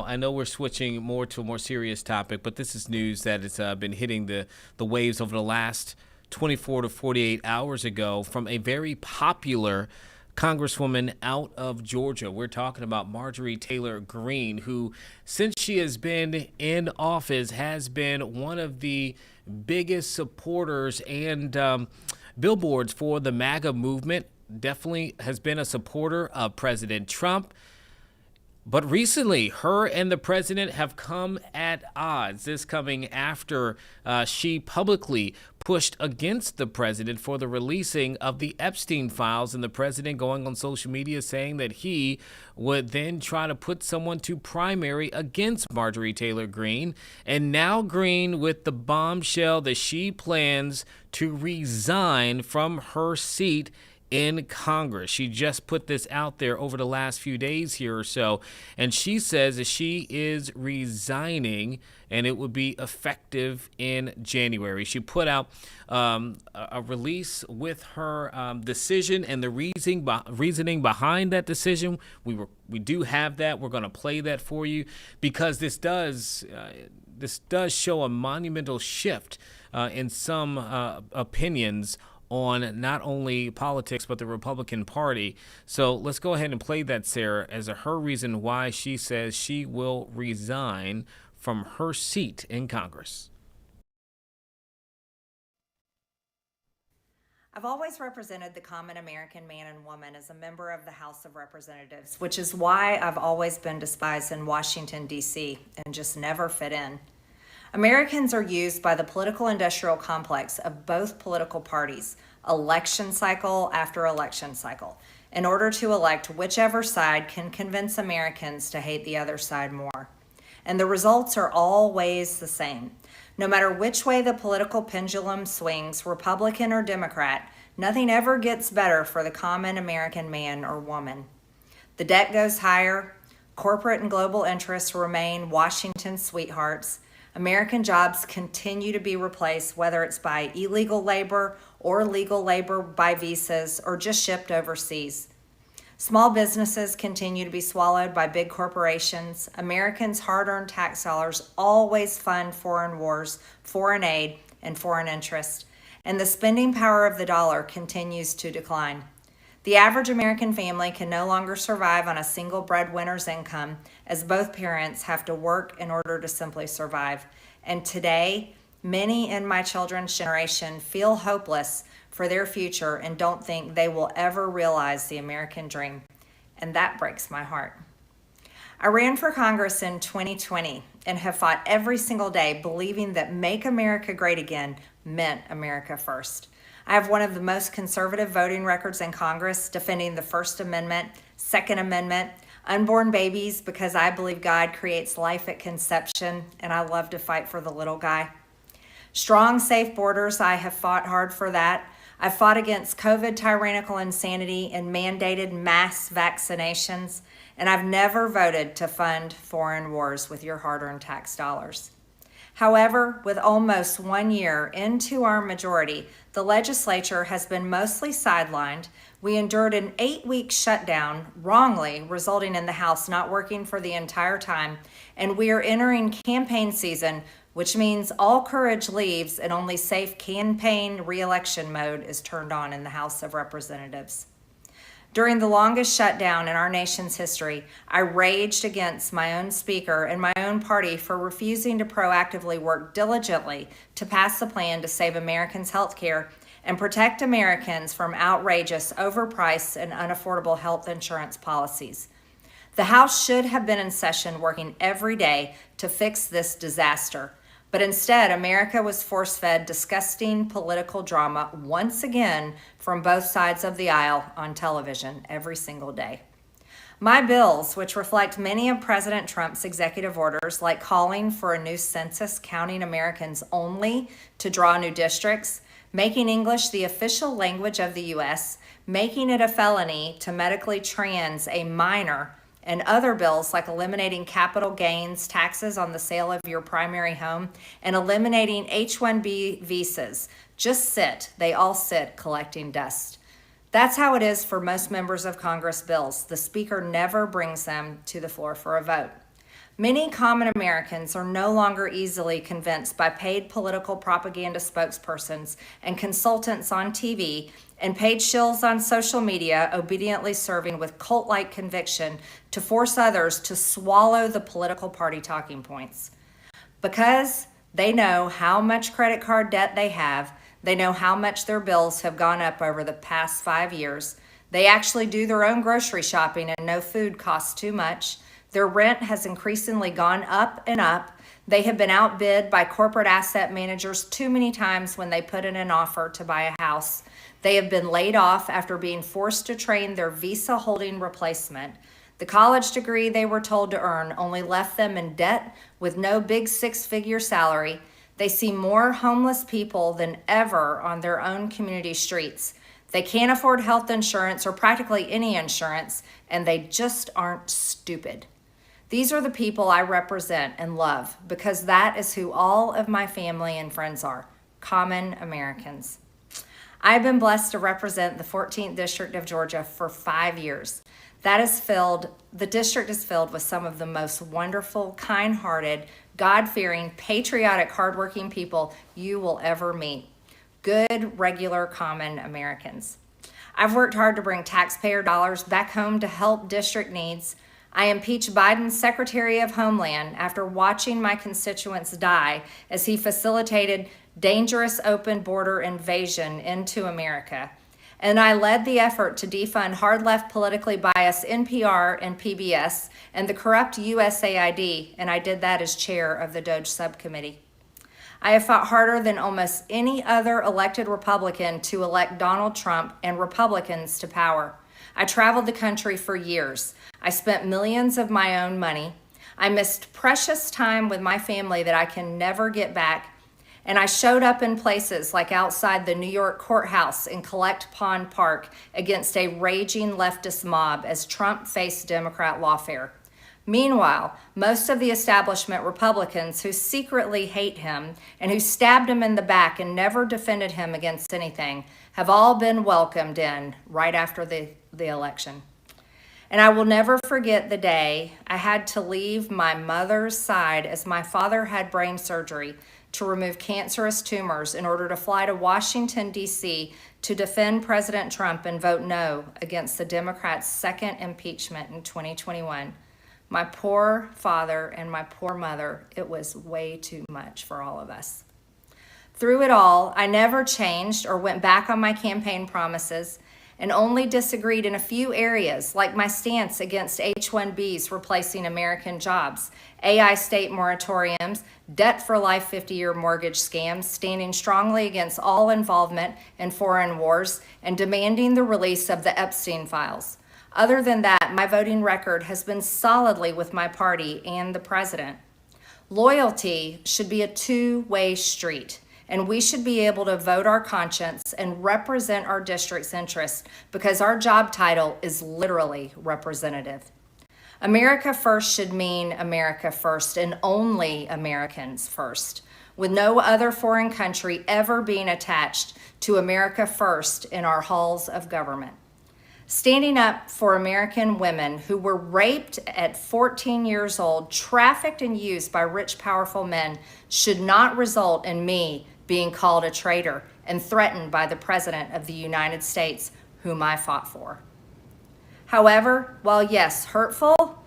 I know we're switching more to a more serious topic, but this is news that has been hitting the waves over the last 24 to 48 hours ago from a very popular Congresswoman out of Georgia. We're talking about Marjorie Taylor Greene, who, since she has been in office, has been one of the biggest supporters and billboards for the MAGA movement. Definitely has been a supporter of President Trump. But recently, her and the president have come at odds. This coming after she publicly pushed against the president for the releasing of the Epstein files, and the president going on social media saying that he would then try to put someone to primary against Marjorie Taylor Greene. And now Greene with the bombshell that she plans to resign from her seat in Congress. She just put this out there over the last few days here or so, and she says that she is resigning and it would be effective in January. She put out a release with her decision and the reasoning behind that decision. We do have that. We're going to play that for you because this does show a monumental shift in some opinions on not only politics but the Republican Party. So let's go ahead and play that, Sarah, as her reason why she says she will resign from her seat in Congress. I've always represented the common American man and woman as a member of the House of Representatives, which is why I've always been despised in Washington, D.C., and just never fit in. Americans are used by the political industrial complex of both political parties, election cycle after election cycle, in order to elect whichever side can convince Americans to hate the other side more. And the results are always the same. No matter which way the political pendulum swings, Republican or Democrat, nothing ever gets better for the common American man or woman. The debt goes higher, corporate and global interests remain Washington's sweethearts, American jobs continue to be replaced, whether it's by illegal labor or legal labor by visas or just shipped overseas. Small businesses continue to be swallowed by big corporations. Americans' hard-earned tax dollars always fund foreign wars, foreign aid, and foreign interest, and the spending power of the dollar continues to decline. The average American family can no longer survive on a single breadwinner's income, as both parents have to work in order to simply survive. And today, many in my children's generation feel hopeless for their future and don't think they will ever realize the American dream. And that breaks my heart. I ran for Congress in 2020 and have fought every single day believing that Make America Great Again meant America first. I have one of the most conservative voting records in Congress, defending the First Amendment, Second Amendment, unborn babies because I believe God creates life at conception, and I love to fight for the little guy. Strong, safe borders, I have fought hard for that. I've fought against COVID tyrannical insanity and mandated mass vaccinations, and I've never voted to fund foreign wars with your hard-earned tax dollars. However, with almost 1 year into our majority, the legislature has been mostly sidelined. We endured an 8-week shutdown, wrongly, resulting in the House not working for the entire time, and we are entering campaign season, which means all courage leaves and only safe campaign re-election mode is turned on in the House of Representatives. During the longest shutdown in our nation's history, I raged against my own speaker and my own party for refusing to proactively work diligently to pass the plan to save Americans' health care and protect Americans from outrageous, overpriced, and unaffordable health insurance policies. The House should have been in session working every day to fix this disaster. But instead, America was force-fed disgusting political drama once again from both sides of the aisle on television every single day. My bills, which reflect many of President Trump's executive orders, like calling for a new census counting Americans only to draw new districts, making English the official language of the U.S., making it a felony to medically trans a minor, and other bills like eliminating capital gains taxes on the sale of your primary home and eliminating H-1B visas. Just sit. They all sit collecting dust. That's how it is for most members of Congress bills. The Speaker never brings them to the floor for a vote. Many common Americans are no longer easily convinced by paid political propaganda spokespersons and consultants on TV and paid shills on social media obediently serving with cult-like conviction to force others to swallow the political party talking points. Because they know how much credit card debt they have, they know how much their bills have gone up over the past 5 years, they actually do their own grocery shopping and know food costs too much. Their rent has increasingly gone up and up. They have been outbid by corporate asset managers too many times when they put in an offer to buy a house. They have been laid off after being forced to train their visa holding replacement. The college degree they were told to earn only left them in debt with no big six-figure salary. They see more homeless people than ever on their own community streets. They can't afford health insurance or practically any insurance, and they just aren't stupid. These are the people I represent and love because that is who all of my family and friends are, common Americans. I've been blessed to represent the 14th District of Georgia for 5 years. The district is filled with some of the most wonderful, kind-hearted, God-fearing, patriotic, hardworking people you will ever meet. Good, regular, common Americans. I've worked hard to bring taxpayer dollars back home to help district needs. I impeached Biden's Secretary of Homeland after watching my constituents die as he facilitated dangerous open border invasion into America. And I led the effort to defund hard-left politically biased NPR and PBS and the corrupt USAID, and I did that as chair of the DOJ subcommittee. I have fought harder than almost any other elected Republican to elect Donald Trump and Republicans to power. I traveled the country for years. I spent millions of my own money. I missed precious time with my family that I can never get back. And I showed up in places like outside the New York courthouse in Collect Pond Park against a raging leftist mob as Trump faced Democrat lawfare. Meanwhile, most of the establishment Republicans who secretly hate him and who stabbed him in the back and never defended him against anything have all been welcomed in right after the election. And I will never forget the day I had to leave my mother's side as my father had brain surgery to remove cancerous tumors in order to fly to Washington, D.C. to defend President Trump and vote no against the Democrats' second impeachment in 2021. My poor father and my poor mother, it was way too much for all of us. Through it all, I never changed or went back on my campaign promises and only disagreed in a few areas, like my stance against H-1Bs replacing American jobs, AI state moratoriums, debt for life 50-year mortgage scams, standing strongly against all involvement in foreign wars, and demanding the release of the Epstein files. Other than that, my voting record has been solidly with my party and the president. Loyalty should be a two-way street, and we should be able to vote our conscience and represent our district's interests because our job title is literally representative. America first should mean America first and only Americans first, with no other foreign country ever being attached to America first in our halls of government. Standing up for American women who were raped at 14 years old, trafficked and used by rich, powerful men should not result in me being called a traitor and threatened by the President of the United States, whom I fought for. However, while yes, hurtful,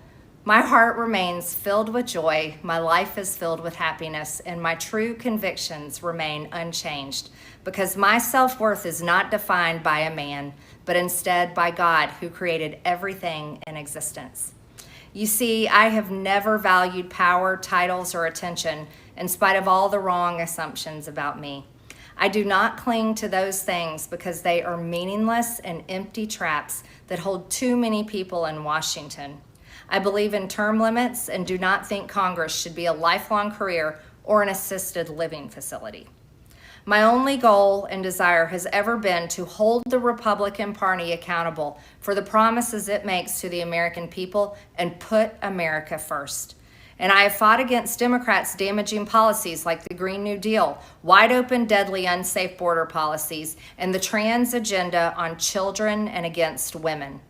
my heart remains filled with joy, my life is filled with happiness, and my true convictions remain unchanged because my self-worth is not defined by a man, but instead by God who created everything in existence. You see, I have never valued power, titles, or attention in spite of all the wrong assumptions about me. I do not cling to those things because they are meaningless and empty traps that hold too many people in Washington. I believe in term limits and do not think Congress should be a lifelong career or an assisted living facility. My only goal and desire has ever been to hold the Republican Party accountable for the promises it makes to the American people and put America first. And I have fought against Democrats' damaging policies like the Green New Deal, wide open, deadly, unsafe border policies, and the trans agenda on children and against women.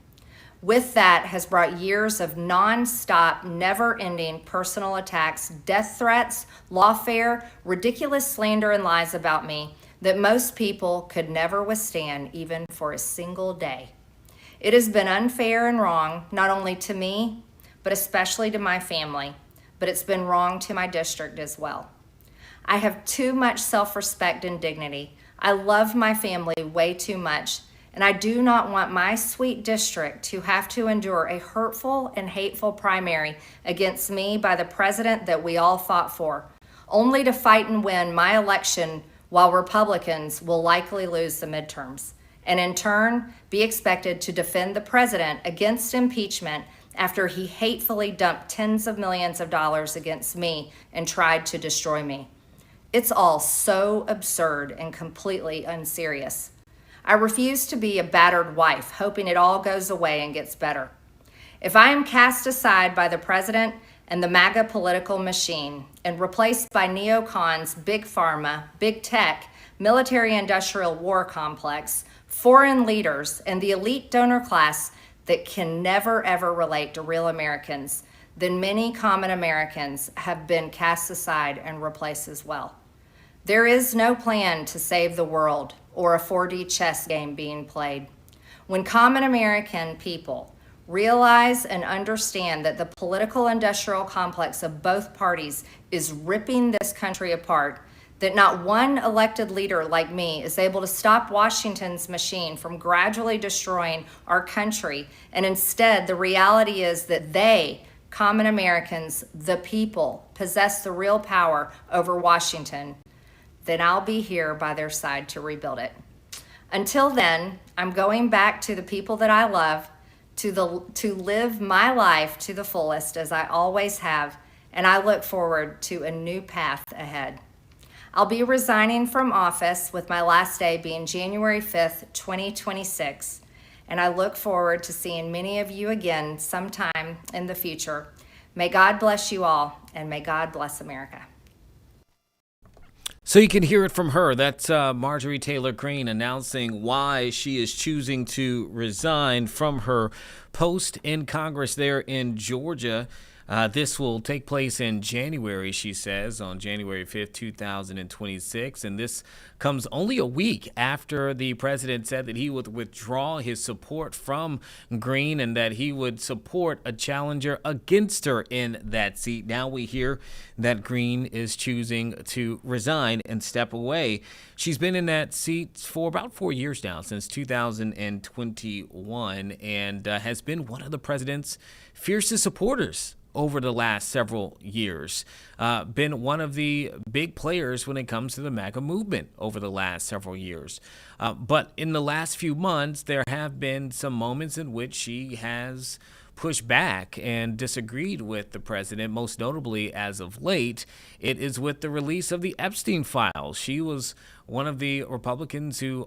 with that has brought years of nonstop, never-ending personal attacks, death threats, lawfare, ridiculous slander and lies about me that most people could never withstand even for a single day. It has been unfair and wrong, not only to me, but especially to my family, but it's been wrong to my district as well. I have too much self-respect and dignity. I love my family way too much, and I do not want my sweet district to have to endure a hurtful and hateful primary against me by the president that we all fought for, only to fight and win my election while Republicans will likely lose the midterms, and in turn be expected to defend the president against impeachment after he hatefully dumped tens of millions of dollars against me and tried to destroy me. It's all so absurd and completely unserious. I refuse to be a battered wife, hoping it all goes away and gets better. If I am cast aside by the president and the MAGA political machine and replaced by neocons, big pharma, big tech, military-industrial war complex, foreign leaders, and the elite donor class that can never ever relate to real Americans, then many common Americans have been cast aside and replaced as well. There is no plan to save the world or a 4D chess game being played. When common American people realize and understand that the political industrial complex of both parties is ripping this country apart, that not one elected leader like me is able to stop Washington's machine from gradually destroying our country, and instead the reality is that they, common Americans, the people, possess the real power over Washington, then I'll be here by their side to rebuild it. Until then, I'm going back to the people that I love, to live my life to the fullest as I always have, and I look forward to a new path ahead. I'll be resigning from office with my last day being January 5th, 2026, and I look forward to seeing many of you again sometime in the future. May God bless you all, and may God bless America. So you can hear it from her. That's Marjorie Taylor Greene announcing why she is choosing to resign from her post in Congress there in Georgia. This will take place in January, she says, on January 5th, 2026. And this comes only a week after the president said that he would withdraw his support from Greene and that he would support a challenger against her in that seat. Now we hear that Greene is choosing to resign and step away. She's been in that seat for about 4 years now, since 2021, and has been one of the president's fiercest supporters over the last several years. Been one of the big players when it comes to the MAGA movement over the last several years. But in the last few months, there have been some moments in which she has pushed back and disagreed with the president. Most notably, as of late, it is with the release of the Epstein files. She was one of the Republicans who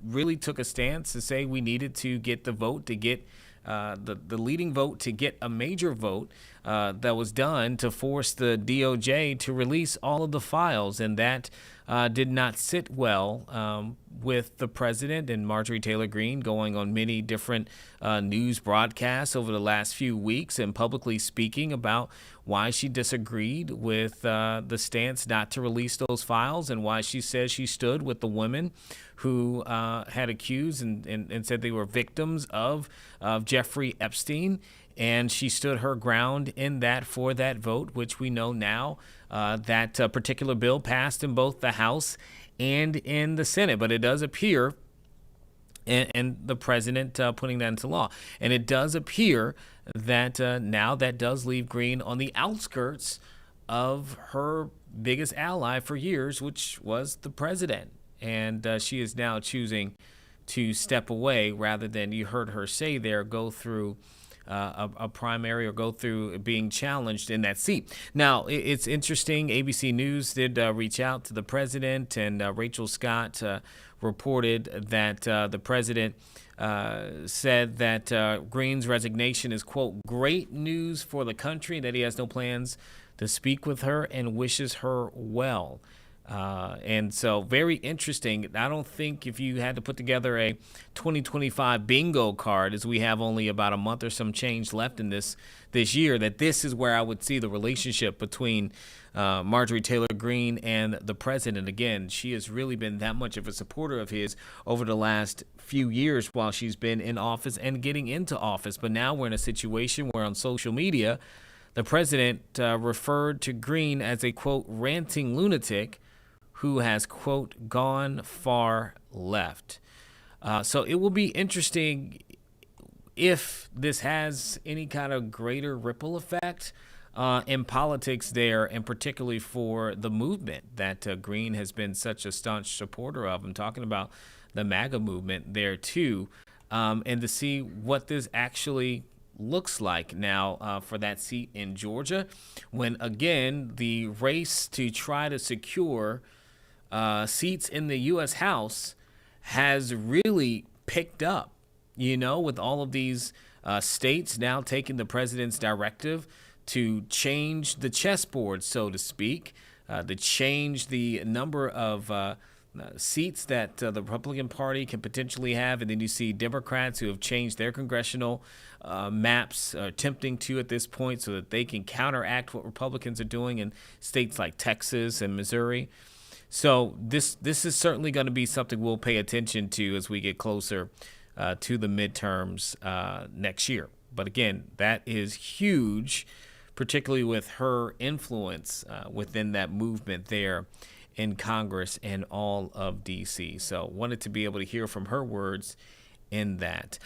really took a stance to say we needed to get the vote to get the leading vote to get a major vote that was done to force the DOJ to release all of the files, and that did not sit well with the president and Marjorie Taylor Greene, going on many different news broadcasts over the last few weeks and publicly speaking about why she disagreed with the stance not to release those files, and why she says she stood with the women who had accused and said they were victims of Jeffrey Epstein. And she stood her ground in that for that vote, which we know now that particular bill passed in both the House and in the Senate. But it does appear, and the president putting that into law, and it does appear that now that does leave Greene on the outskirts of her biggest ally for years, which was the president. And she is now choosing to step away rather than, you heard her say there, go through a primary or go through being challenged in that seat. Now, it's interesting. ABC News did reach out to the president, and Rachel Scott reported that the president said that Greene's resignation is, quote, great news for the country, that he has no plans to speak with her and wishes her well. And so very interesting. I don't think if you had to put together a 2025 bingo card, as we have only about a month or some change left in this year, that this is where I would see the relationship between Marjorie Taylor Greene and the president. Again, she has really been that much of a supporter of his over the last few years while she's been in office and getting into office. But now we're in a situation where on social media, the president referred to Greene as a, quote, ranting lunatic who has, quote, gone far left. So it will be interesting if this has any kind of greater ripple effect in politics there, and particularly for the movement that Greene has been such a staunch supporter of. I'm talking about the MAGA movement there too, and to see what this actually looks like now for that seat in Georgia, when again the race to try to secure seats in the U.S. House has really picked up, with all of these states now taking the president's directive to change the chessboard, so to speak, to change the number of seats that the Republican Party can potentially have. And then you see Democrats who have changed their congressional maps, attempting to at this point, so that they can counteract what Republicans are doing in states like Texas and Missouri. So this is certainly going to be something we'll pay attention to as we get closer to the midterms next year. But again, that is huge, particularly with her influence within that movement there in Congress and all of D.C. So wanted to be able to hear from her words in that.